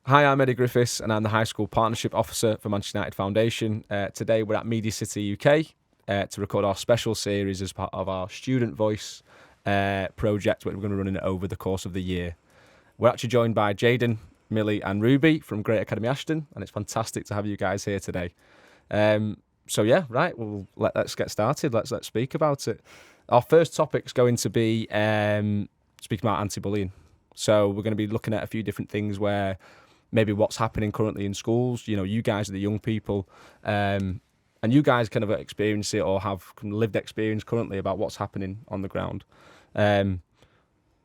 Hi, I'm Eddie Griffiths and I'm the High School Partnership Officer for Manchester United Foundation. Today we're at Media City UK to record our special series as part of our Student Voice project, which we're going to run over the course of the year. We're actually joined by Jayden, Millie and Ruby from Great Academy Ashton, and it's fantastic to have you guys here today. Let's get started. Let's speak about it. Our first topic's going to be speaking about anti-bullying. So we're going to be looking at a few different things where maybe what's happening currently in schools. You know, you guys are the young people, and you guys kind of experience it or have lived experience currently about what's happening on the ground. We're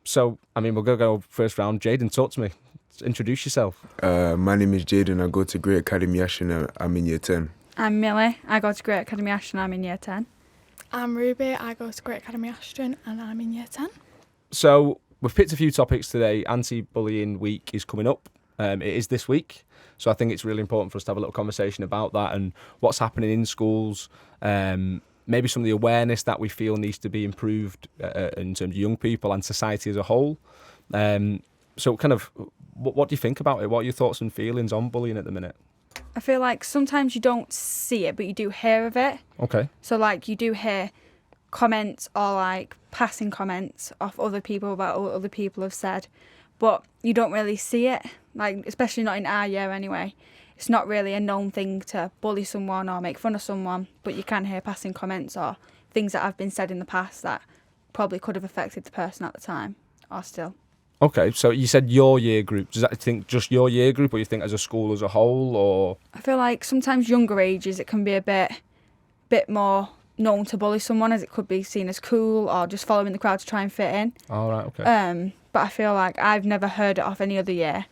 going to go first round. Jayden, talk to me. Introduce yourself. My name is Jayden. I go to Great Academy Ashton and I'm in year 10. I'm Millie. I go to Great Academy Ashton. I'm in year 10. I'm Ruby. I go to Great Academy Ashton and I'm in year 10. So we've picked a few topics today. Anti-bullying week is coming up. It is this week. So I think it's really important for us to have a little conversation about that and what's happening in schools. Maybe some of the awareness that we feel needs to be improved in terms of young people and society as a whole. So kind of, what do you think about it? What are your thoughts and feelings on bullying at the minute? I feel like sometimes you don't see it, but you do hear of it. Okay. So, like, you do hear comments or, like, passing comments off other people about what other people have said, but you don't really see it, like, especially not in our year anyway. It's not really a known thing to bully someone or make fun of someone, but you can hear passing comments or things that have been said in the past that probably could have affected the person at the time or still. Okay, so you said your year group. Does that think just your year group, or you think as a school as a whole, or? I feel like sometimes younger ages it can be a bit more known to bully someone, as it could be seen as cool or just following the crowd to try and fit in. All right, okay. But I feel like I've never heard it off any other year.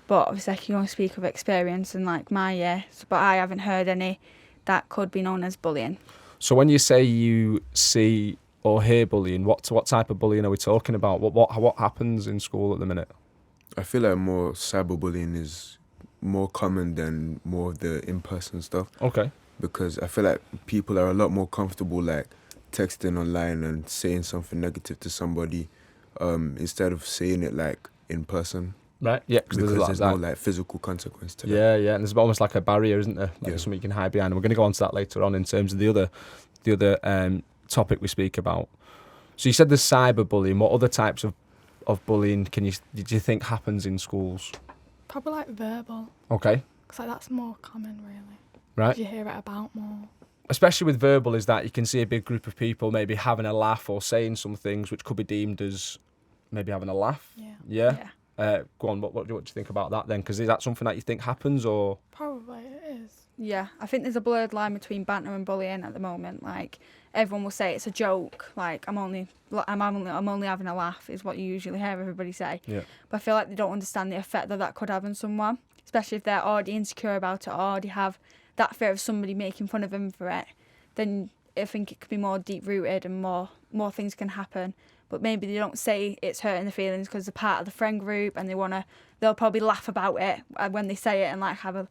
But obviously I can only speak of experience in like my year. But I haven't heard any that could be known as bullying. So when you say you see or hear bullying, what type of bullying are we talking about? What happens in school at the minute? I feel like more cyberbullying is more common than more of the in-person stuff. Okay. Because I feel like people are a lot more comfortable like texting online and saying something negative to somebody instead of saying it like in person. Right, yeah. Because there's no like physical consequence to that. Yeah, and there's almost like a barrier, isn't there? Like something you can hide behind. And we're going to go on to that later on in terms of the other topic we speak about. So you said there's cyberbullying. What other types of bullying do you think happens in schools? Probably like verbal. Okay. Because like that's more common really. Right. You hear it about more. Especially with verbal is that you can see a big group of people maybe having a laugh or saying some things which could be deemed as maybe having a laugh. Yeah? Go on, what do you think about that then? Because is that something that you think happens or? Probably it is. Yeah, I think there's a blurred line between banter and bullying at the moment. Like, everyone will say it's a joke. Like, I'm only having a laugh is what you usually hear everybody say. Yeah. But I feel like they don't understand the effect that could have on someone, especially if they're already insecure about it or already have that fear of somebody making fun of them for it. Then I think it could be more deep-rooted and more things can happen. But maybe they don't say it's hurting the feelings because they're part of the friend group and they'll probably laugh about it when they say it and like have a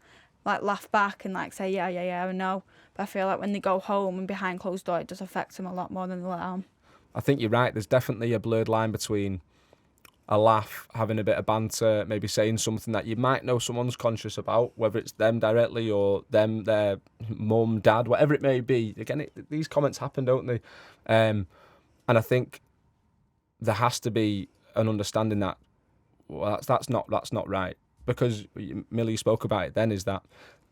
laugh back and like say yeah I know. But I feel like when they go home and behind closed door, it does affect them a lot more than they let on. I think you're right. There's definitely a blurred line between a laugh, having a bit of banter, maybe saying something that you might know someone's conscious about, whether it's them directly or them, their mum, dad, whatever it may be. Again, these comments happen, don't they? And I think there has to be an understanding that that's not right. Because Millie spoke about it then, is that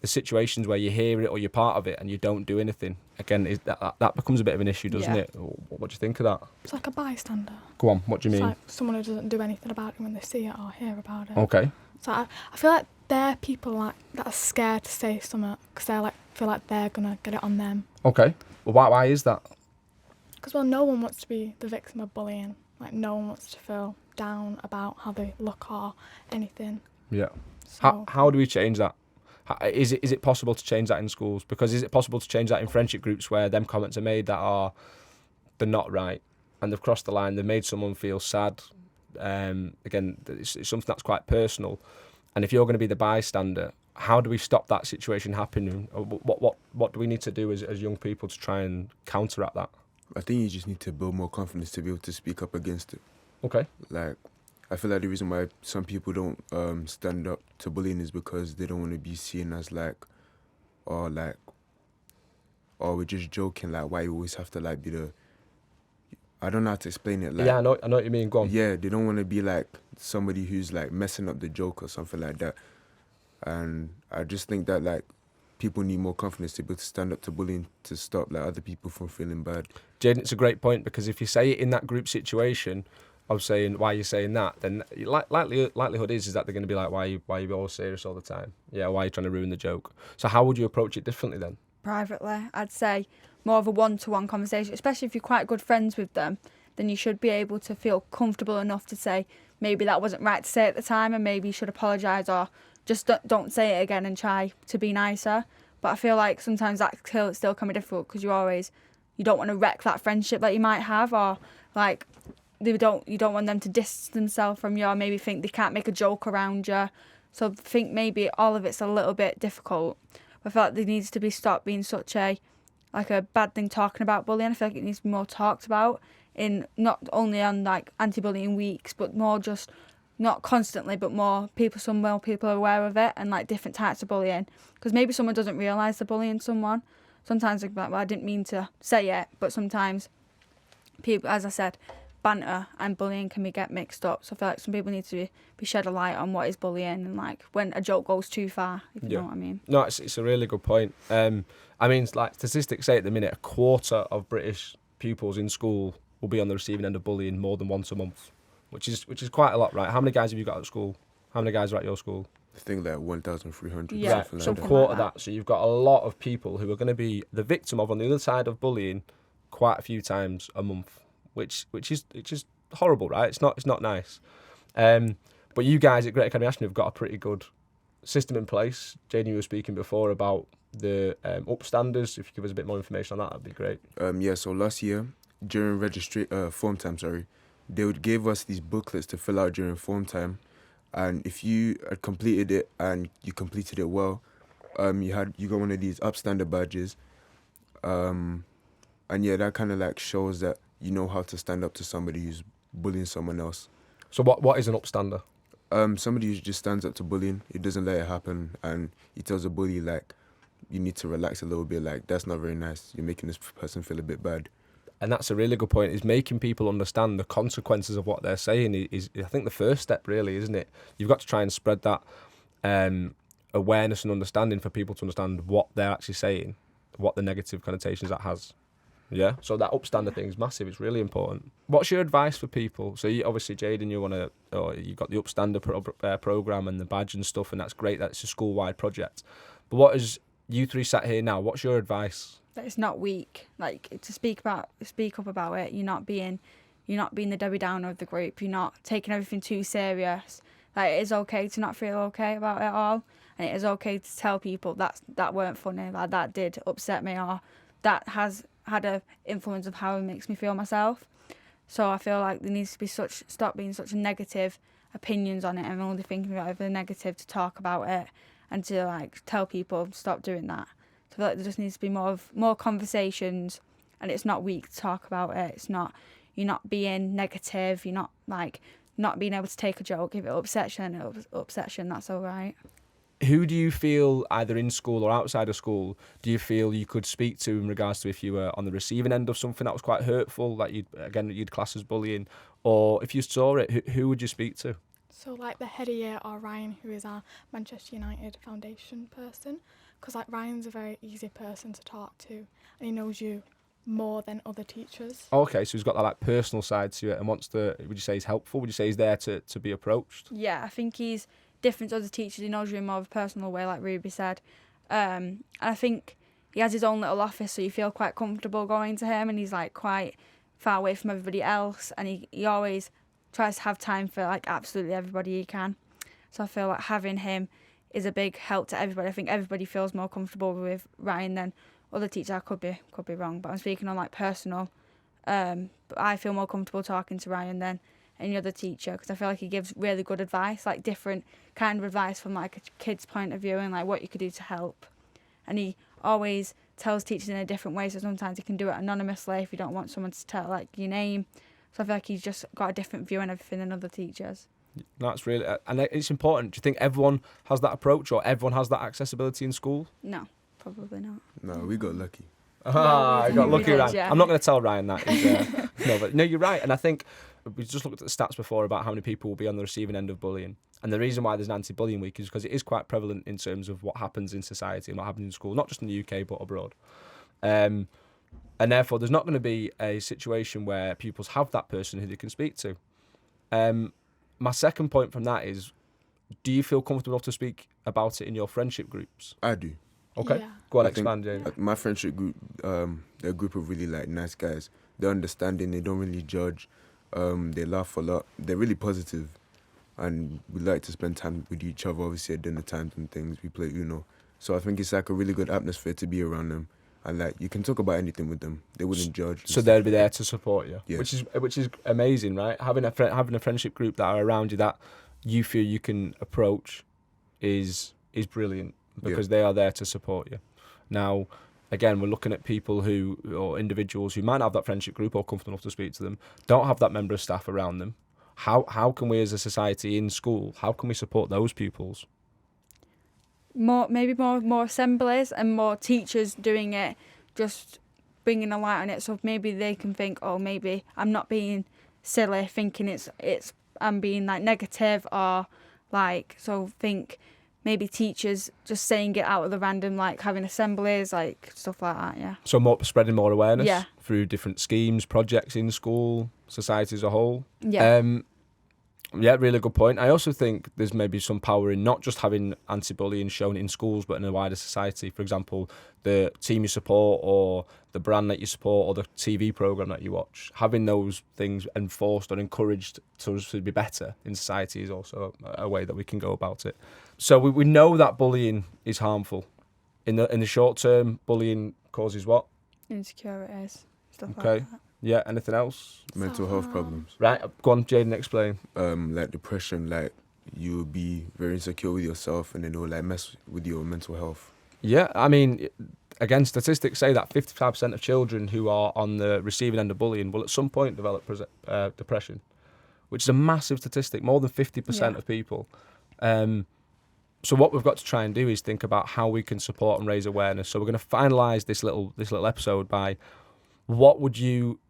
the situations where you hear it or you're part of it and you don't do anything, again, is that becomes a bit of an issue, doesn't it? What do you think of that? It's like a bystander. Go on, what do you mean? It's like someone who doesn't do anything about it when they see it or hear about it. Okay. So I feel like they're people like that are scared to say something because they like feel like they're gonna get it on them. Okay. Well, why is that? Because no one wants to be the victim of bullying. Like no one wants to feel down about how they look or anything. Yeah. So, how do we change that? Is it possible to change that in schools? Because is it possible to change that in friendship groups where them comments are made that they're not right and they've crossed the line, they've made someone feel sad? Again, it's something that's quite personal. And if you're going to be the bystander, how do we stop that situation happening? What do we need to do as young people to try and counteract that? I think you just need to build more confidence to be able to speak up against it. Okay. Like, I feel like the reason why some people don't stand up to bullying is because they don't want to be seen as or we're just joking. Like, why you always have to be the. I don't know how to explain it. Yeah, I know what you mean. Go on. Yeah, they don't want to be somebody who's messing up the joke or something like that. And I just think that people need more confidence to be able to stand up to bullying to stop other people from feeling bad. Jayden, it's a great point, because if you say it in that group situation of saying why you're saying that, then likelihood is that they're going to be like, why are you all serious all the time? Yeah, why are you trying to ruin the joke? So how would you approach it differently then? Privately, I'd say more of a one-to-one conversation, especially if you're quite good friends with them. Then you should be able to feel comfortable enough to say maybe that wasn't right to say at the time, and maybe you should apologise, or just don't say it again and try to be nicer. But I feel like sometimes that still can be difficult, because you don't want to wreck that friendship that you might have, or you don't want them to distance themselves from you, or maybe think they can't make a joke around you. So I think maybe all of it's a little bit difficult. I feel like there needs to be stopped being such a bad thing talking about bullying. I feel like it needs to be more talked about, in not only on anti-bullying weeks, but more just not constantly, but more people are aware of it, and different types of bullying. Because maybe someone doesn't realise they're bullying someone. Sometimes they're like, well, I didn't mean to say it, but sometimes people, as I said, banter and bullying can get mixed up. So I feel like some people need to be shed a light on what is bullying, and when a joke goes too far, if you know what I mean. No, it's a really good point. Statistics say at the minute, a quarter of British pupils in school will be on the receiving end of bullying more than once a month, which is quite a lot, right? How many guys have you got at school? How many guys are at your school? I think 1,300. Yeah, so that. quarter of that. So you've got a lot of people who are going to be the victim of, on the other side of bullying, quite a few times a month, which is horrible, right? It's not nice. But you guys at Great Academy Ashton have got a pretty good system in place. Jayden, you were speaking before about the upstanders. If you give us a bit more information on that, that'd be great. So last year during form time, they gave us these booklets to fill out during form time, and if you had completed it and you completed it well, you got one of these upstander badges, and that kind of shows that you know how to stand up to somebody who's bullying someone else. So what is an upstander? Somebody who just stands up to bullying. He doesn't let it happen, and he tells the bully you need to relax a little bit. That's not very nice. You're making this person feel a bit bad. And that's a really good point, is making people understand the consequences of what they're saying is I think, the first step, really, isn't it? You've got to try and spread that awareness and understanding for people to understand what they're actually saying, what the negative connotations that has. Yeah, so that upstander thing is massive. It's really important. What's your advice for people? So obviously, Jayden, you've got the upstander program and the badge and stuff, and that's great. That's a school-wide project. But what is you three sat here now? What's your advice? That it's not weak. To speak up about it. You're not being the Debbie Downer of the group. You're not taking everything too serious. It is okay to not feel okay about it all, and it is okay to tell people that weren't funny. That did upset me, or that has had an influence of how it makes me feel myself. So I feel like there needs to be stop being such negative opinions on it, and only thinking about the negative to talk about it, and to tell people stop doing that. So I feel like there just needs to be more conversations, and it's not weak to talk about it. It's not, you're not being negative. You're not not being able to take a joke. If it upsets you, then it upsets you, and that's all right. Who do you feel, either in school or outside of school, do you feel you could speak to in regards to if you were on the receiving end of something that was quite hurtful, you'd class as bullying, or if you saw it, who would you speak to? So the head of year, or Ryan, who is our Manchester United Foundation person, because Ryan's a very easy person to talk to, and he knows you more than other teachers. Okay, so he's got that personal side to it, and would you say he's helpful? Would you say he's there to be approached? Yeah, I think he's different to other teachers. He knows you in more of a personal way, like Ruby said. And I think he has his own little office, so you feel quite comfortable going to him, and he's quite far away from everybody else, and he always tries to have time for absolutely everybody he can. So I feel like having him is a big help to everybody. I think everybody feels more comfortable with Ryan than other teachers. I could be wrong, but I'm speaking on personal. But I feel more comfortable talking to Ryan than any other teacher, because I feel like he gives really good advice, different kind of advice from a kid's point of view, and what you could do to help. And he always tells teachers in a different way, so sometimes he can do it anonymously if you don't want someone to tell your name. So I feel like he's just got a different view on everything than other teachers. That's really, and it's important. Do you think everyone has that approach, or everyone has that accessibility in school? No, probably not. No, we got lucky. I got lucky, did, Ryan. yeah. I'm not going to tell Ryan that. No, you're right. And I think we just looked at the stats before about how many people will be on the receiving end of bullying. And the reason why there's an anti-bullying week is because it is quite prevalent in terms of what happens in society and what happens in school, not just in the UK, but abroad. And therefore, there's not going to be a situation where pupils have that person who they can speak to. My second point from that is, do you feel comfortable to speak about it in your friendship groups? I do. Okay. Yeah. Go on, I think expand, Jayden. My friendship group, they're a group of really like nice guys. They're understanding. They don't really judge. They laugh a lot. They're really positive, and we like to spend time with each other. Obviously, at dinner times and things, we play Uno. So I think it's like a really good atmosphere to be around them, and like you can talk about anything with them. They wouldn't judge. So they'll be there to support you, Yeah. which is amazing, right? Having a friendship group that are around you that you feel you can approach is brilliant, because they are there to support you. Now, again, we're looking at people or individuals who might have that friendship group or comfortable enough to speak to them, don't have that member of staff around them. How can we as a society in school, how can we support those pupils? Maybe more assemblies and more teachers doing it, just bringing a light on it, so maybe they can think, oh, maybe I'm not being silly thinking it's I'm being like negative, or like, so think maybe teachers just saying it out of the random, like having assemblies, like stuff like that. Yeah. So spreading more awareness, Yeah. through different schemes, projects in school, society as a whole. Yeah. Yeah, really good point. I also think there's maybe some power in not just having anti-bullying shown in schools, but in a wider society. For example, the team you support, or the brand that you support, or the TV programme that you watch. Having those things enforced or encouraged to be better in society is also a way that we can go about it. So we know that bullying is harmful. In the short term, bullying causes what? Insecurities, stuff Okay. like that. Yeah, anything else? Mental health problems. Right, go on, Jayden, explain. Like depression, like you'll be very insecure with yourself, and then it'll like mess with your mental health. Yeah, I mean, again, statistics say that 55% of children who are on the receiving end of bullying will at some point develop depression, which is a massive statistic, more than 50% of people. So what we've got to try and do is think about how we can support and raise awareness. So we're going to finalise this little episode by, what would you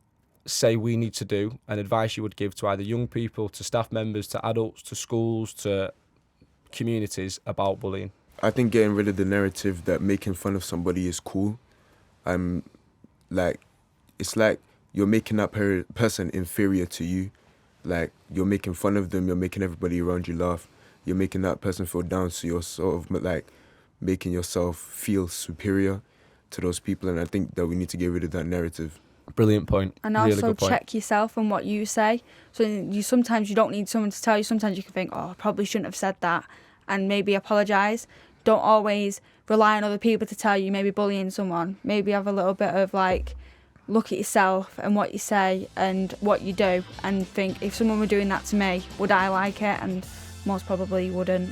say we need to do, and advice you would give to either young people, to staff members, to adults, to schools, to communities about bullying? I think getting rid of the narrative that making fun of somebody is cool. Like, it's like you're making that person inferior to you. Like, you're making fun of them, you're making everybody around you laugh. You're making that person feel down, so you're sort of like making yourself feel superior to those people. And I think that we need to get rid of that narrative. Brilliant point. And Really also good point. check yourself and what you say. So sometimes you don't need someone to tell you. Sometimes you can think, oh, I probably shouldn't have said that, and maybe apologise. Don't always rely on other people to tell you maybe bullying someone. Maybe have a little bit of like, look at yourself and what you say and what you do, and think, if someone were doing that to me, would I like it? And most probably you wouldn't.